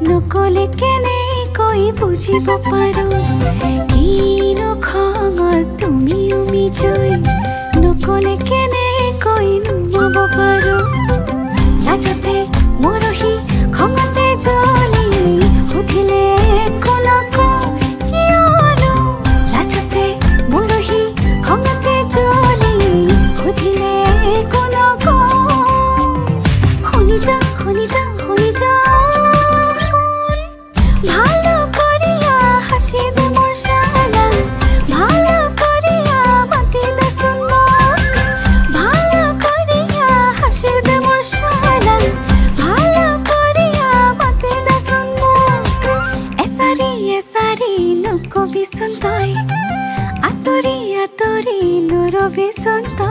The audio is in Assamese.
নকলে কেনে কৈ বুজিব পাৰো কিনো খঙত তুমি উমি জৈ নকলে কেনে কৈ নুমাব পাৰো লাজতে মৰহি খঙতে জ্বলি সুধিলে কলক কিয়নো লাজতে মৰহি খঙতে জ্বলি সুধিলে কলক শুনি যা শুনি যা শুনি যা ভালো করিয়া হাসি দে মোর শালা ভালো করিয়া মাতি দে সুন্দর ভালো করিয়া হাসি দে মোর শালা ভালো করিয়া মাতি দে সুন্দর এসারি নকবি সুন্দর আতরি আতরি নরবি সুন্দর